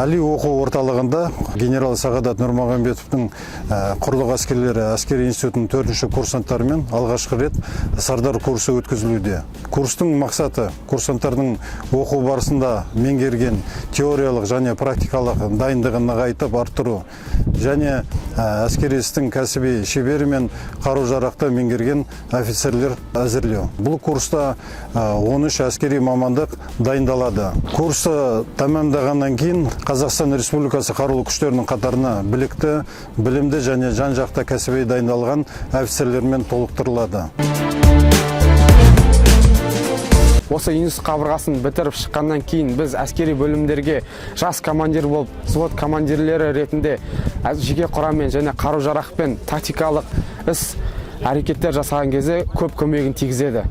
Али оқу орталығында генерал Сағадат Нұрмағамбетовтің құрлық әскерлері әскери институтының 4-ші курсанттарымен алғашқы рет Сардар курсы өткізілуде. Курстың мақсаты курсанттардың оқу барысында меңгерген теориялық және практикалық дайындығын нығайтып арттыру және әскери істің кәсіби шебері мен қару-жарақты меңгерген офицерлер әзірлеу. Бұл курста 13 әскери мамандық дайындалады. Курсты тәмамдағаннан кейін Қазақстан Республикасы қарулы күштерінің қатарына білікті, білімді және жан-жақты кәсіби дайындалған офицерлермен толықтырылады. Осы институт қабырғасын бітіріп шыққаннан кейін біз әскери бөлімдерге жас командир болып, взвод командирлері ретінде жеке құраммен және қару-жарақпен тактикалық іс әрекеттер жасаған кезде көп көмегін тигізеді.